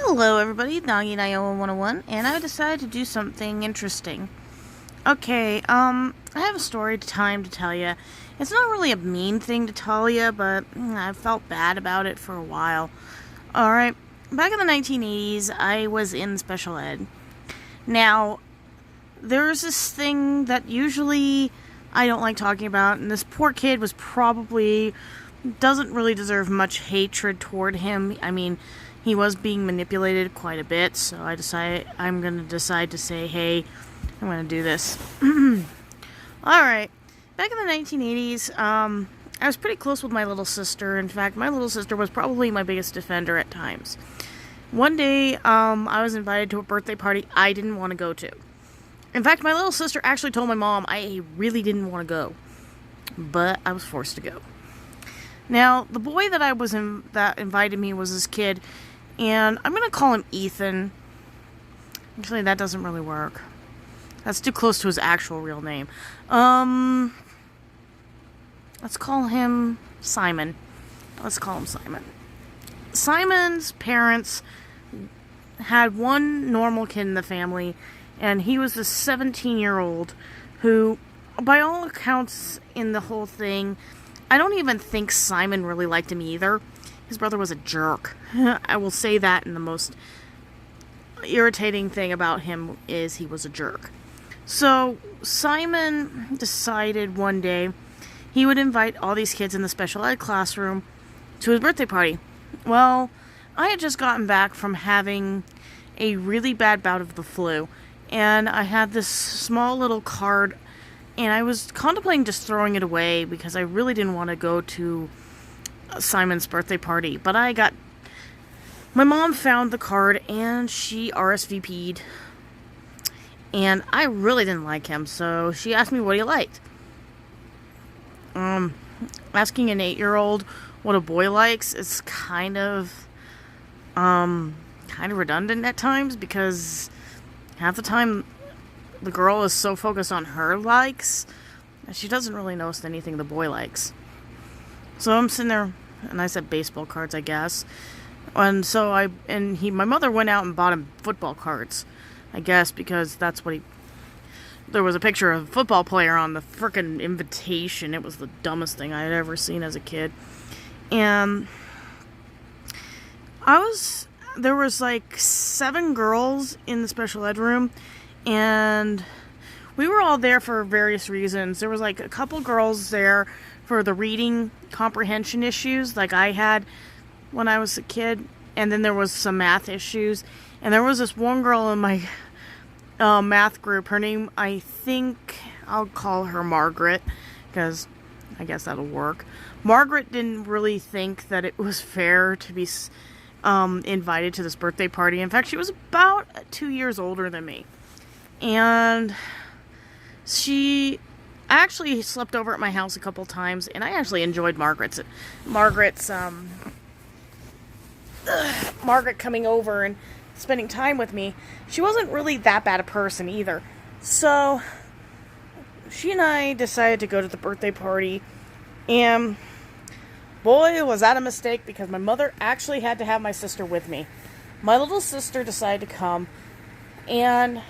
Hello everybody, Nagi901 101, and I decided to do something interesting. Okay, I have a story time to tell you. It's not really a mean thing to tell you, but I felt bad about it for a while. Alright, back in the 1980s, I was in special ed. Now, there's this thing that usually I don't like talking about, and this poor kid doesn't really deserve much hatred toward him. I mean, he was being manipulated quite a bit, so I'm going to decide to say, hey, I'm going to do this. Alright, back in the 1980s, I was pretty close with my little sister. In fact, my little sister was probably my biggest defender at times. One day, I was invited to a birthday party I didn't want to go to. In fact, my little sister actually told my mom I really didn't want to go, but I was forced to go. Now, the boy that invited me was this kid, and I'm going to call him Ethan. Actually, that doesn't really work. That's too close to his actual real name. Let's call him Simon. Simon's parents had one normal kid in the family, and he was a 17-year-old who, by all accounts in the whole thing, I don't even think Simon really liked him either. His brother was a jerk. I will say that, and the most irritating thing about him is he was a jerk. So, Simon decided one day he would invite all these kids in the special ed classroom to his birthday party. Well, I had just gotten back from having a really bad bout of the flu, and I had this small little card, and I was contemplating just throwing it away because I really didn't want to go to Simon's birthday party. But my mom found the card and she RSVP'd. And I really didn't like him, so she asked me what he liked. Asking an 8-year-old what a boy likes is kind of redundant at times, because half the time the girl is so focused on her likes that she doesn't really notice anything the boy likes. So I'm sitting there, and I said baseball cards, I guess. And so my mother went out and bought him football cards, I guess, because that's what there was a picture of a football player on the frickin' invitation. It was the dumbest thing I had ever seen as a kid. And there was like 7 girls in the special ed room, and we were all there for various reasons. There was like a couple girls there for the reading comprehension issues like I had when I was a kid, and then there was some math issues, and there was this one girl in my math group. Her name, I think I'll call her Margaret, because I guess that'll work. Margaret didn't really think that it was fair to be invited to this birthday party. In fact, she was about 2 years older than me, and she actually slept over at my house a couple times, and I actually enjoyed Margaret coming over and spending time with me. She wasn't really that bad a person either. So she and I decided to go to the birthday party, and boy, was that a mistake, because my mother actually had to have my sister with me. My little sister decided to come, and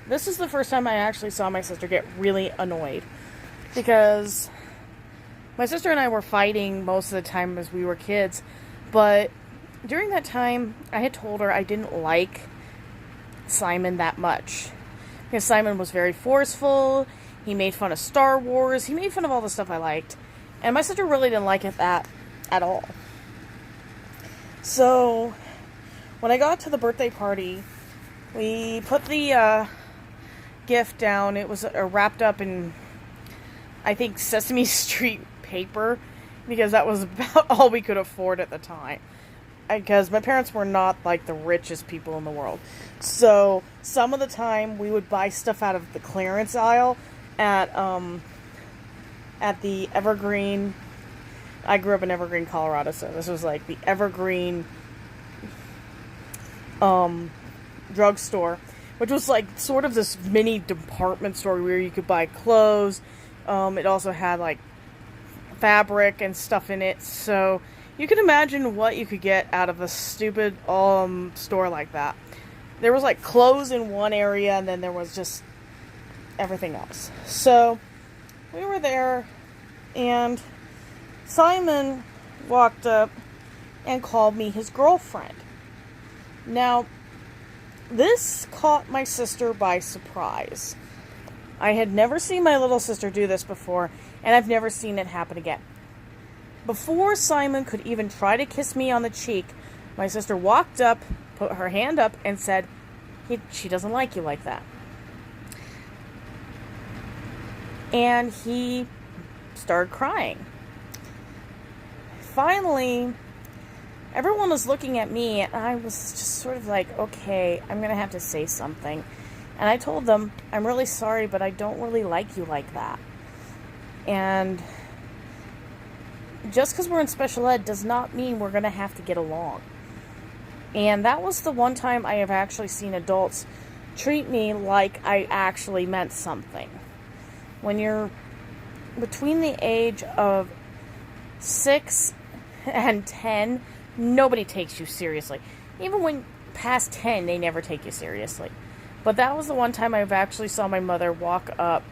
this is the first time I actually saw my sister get really annoyed, because my sister and I were fighting most of the time as we were kids, but during that time, I had told her I didn't like Simon that much, because Simon was very forceful. He made fun of Star Wars. He made fun of all the stuff I liked, and my sister really didn't like it that at all. So when I got to the birthday party, we put the gift down. It was wrapped up in, I think, Sesame Street paper, because that was about all we could afford at the time. Because my parents were not like the richest people in the world. So some of the time we would buy stuff out of the clearance aisle at the Evergreen. I grew up in Evergreen, Colorado, so this was like the Evergreen drugstore, which was like sort of this mini department store where you could buy clothes. It also had like fabric and stuff in it, so You can imagine what you could get out of a stupid store like that. There was like clothes in one area, and then there was just everything else. So we were there, and Simon walked up and called me his girlfriend. Now, this caught my sister by surprise. I had never seen my little sister do this before, and I've never seen it happen again. Before Simon could even try to kiss me on the cheek, my sister walked up, put her hand up, and said, she doesn't like you like that. And he started crying. Finally, everyone was looking at me, and I was just sort of like, okay, I'm going to have to say something. And I told them, I'm really sorry, but I don't really like you like that. And just because we're in special ed does not mean we're going to have to get along. And that was the one time I have actually seen adults treat me like I actually meant something. When you're between the age of 6 and 10, nobody takes you seriously. Even when past 10, they never take you seriously. But that was the one time I've actually saw my mother walk up,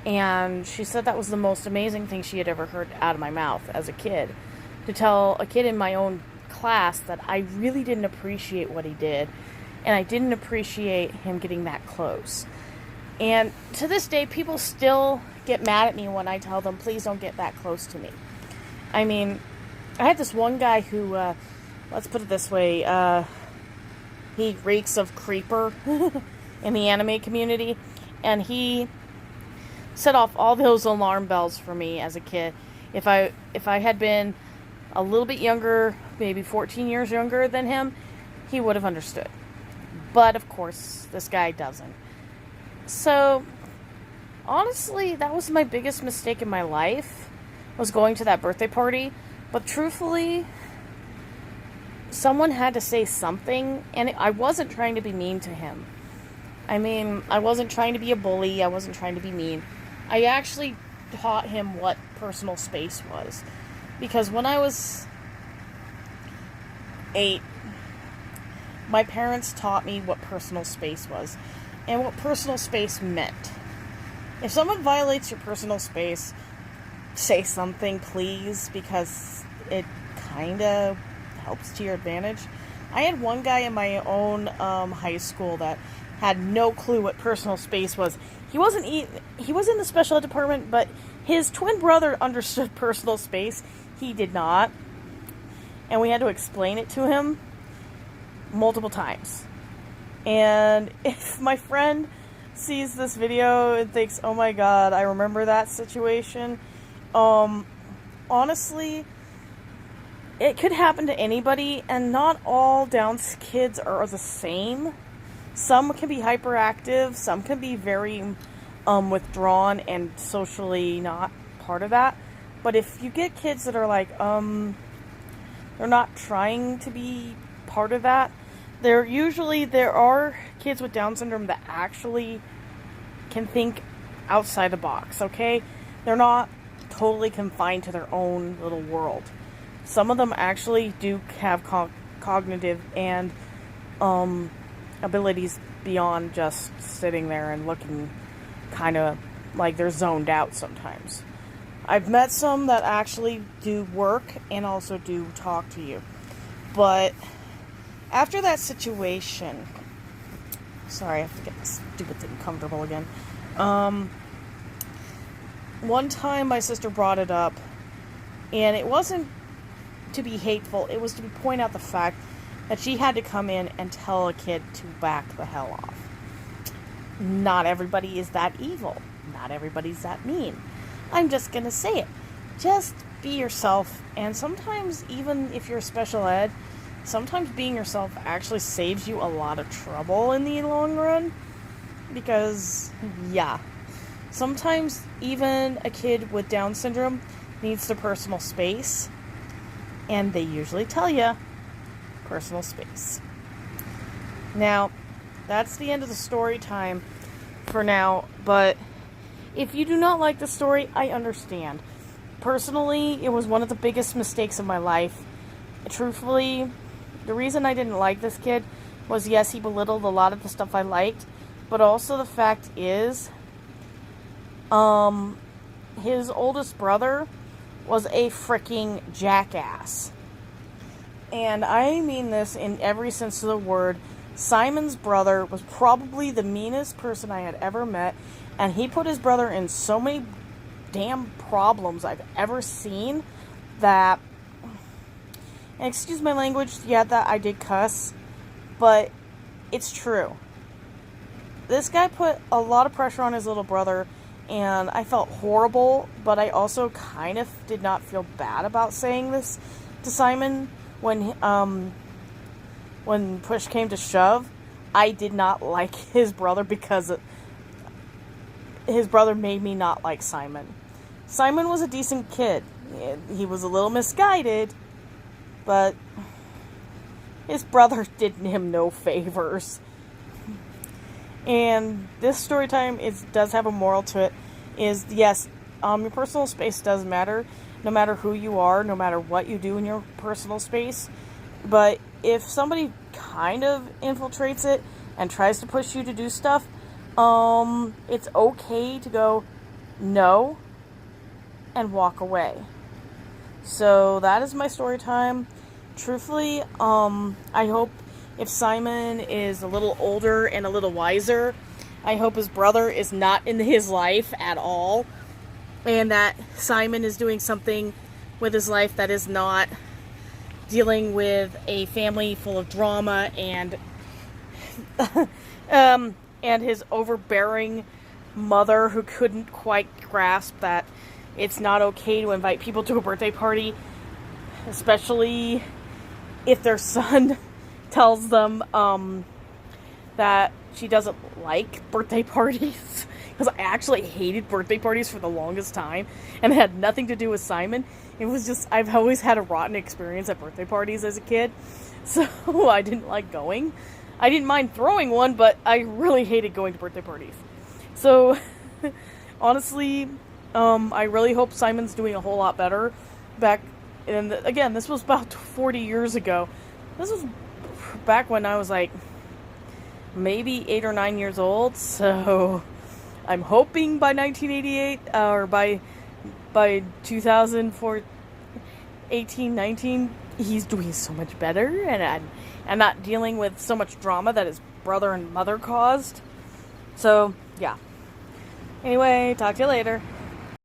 and she said that was the most amazing thing she had ever heard out of my mouth as a kid. To tell a kid in my own class that I really didn't appreciate what he did, and I didn't appreciate him getting that close. And to this day, people still get mad at me when I tell them, please don't get that close to me. I mean, I had this one guy who, let's put it this way, he reeks of creeper in the anime community, and he set off all those alarm bells for me as a kid. If I had been a little bit younger, maybe 14 years younger than him, he would have understood. But of course, this guy doesn't. So, honestly, that was my biggest mistake in my life, was going to that birthday party. But truthfully, someone had to say something, and I wasn't trying to be mean to him. I mean, I wasn't trying to be a bully, I wasn't trying to be mean. I actually taught him what personal space was. Because when I was 8, my parents taught me what personal space was, and what personal space meant. If someone violates your personal space, say something, please, because it kind of helps to your advantage. I had one guy in my own high school that had no clue what personal space was. He was in the special ed department, but his twin brother understood personal space. He did not. And we had to explain it to him multiple times. And if my friend sees this video and thinks, oh my god, I remember that situation, honestly, it could happen to anybody, and not all Downs kids are the same. Some can be hyperactive, some can be very withdrawn and socially not part of that. But if you get kids that are like, they're not trying to be part of that, there are kids with Down syndrome that actually can think outside the box, okay? They're not totally confined to their own little world. Some of them actually do have cognitive and abilities beyond just sitting there and looking kind of like they're zoned out sometimes. I've met some that actually do work and also do talk to you. But after that situation, sorry, I have to get this stupid thing comfortable again. One time my sister brought it up, and it wasn't to be hateful, it was to point out the fact that she had to come in and tell a kid to back the hell off. Not everybody is that evil. Not everybody's that mean. I'm just gonna say it. Just be yourself, and sometimes, even if you're special ed, sometimes being yourself actually saves you a lot of trouble in the long run. Because, yeah, sometimes even a kid with Down syndrome needs their personal space, and they usually tell you personal space. Now, that's the end of the story time for now, but if you do not like the story, I understand. personally, it was one of the biggest mistakes of my life. Truthfully, the reason I didn't like this kid was, yes, he belittled a lot of the stuff I liked, but also the fact is, his oldest brother was a freaking jackass. And I mean this in every sense of the word. Simon's brother was probably the meanest person I had ever met, and he put his brother in so many damn problems I've ever seen that, and excuse my language, yeah, that I did cuss, but it's true. This guy put a lot of pressure on his little brother, and I felt horrible, but I also kind of did not feel bad about saying this to Simon when push came to shove. I did not like his brother because his brother made me not like Simon. Simon was a decent kid. He was a little misguided, but his brother did him no favors. And this story time does have a moral to it. Is, yes, your personal space does matter, no matter who you are, no matter what you do in your personal space. But if somebody kind of infiltrates it and tries to push you to do stuff, it's okay to go no and walk away. So that is my story time. Truthfully, I hope if Simon is a little older and a little wiser, I hope his brother is not in his life at all, and that Simon is doing something with his life that is not dealing with a family full of drama and and his overbearing mother who couldn't quite grasp that it's not okay to invite people to a birthday party, especially if their son tells them that she doesn't like birthday parties. Because I actually hated birthday parties for the longest time, and it had nothing to do with Simon. It was just, I've always had a rotten experience at birthday parties as a kid, so I didn't like going. I didn't mind throwing one, but I really hated going to birthday parties. So, honestly, I really hope Simon's doing a whole lot better. And again, this was about 40 years ago. This was back when I was like maybe 8 or 9 years old, so I'm hoping by 1988 or by 2004, 18, 19, he's doing so much better, and I'm not dealing with so much drama that his brother and mother caused. So, yeah. Anyway, talk to you later.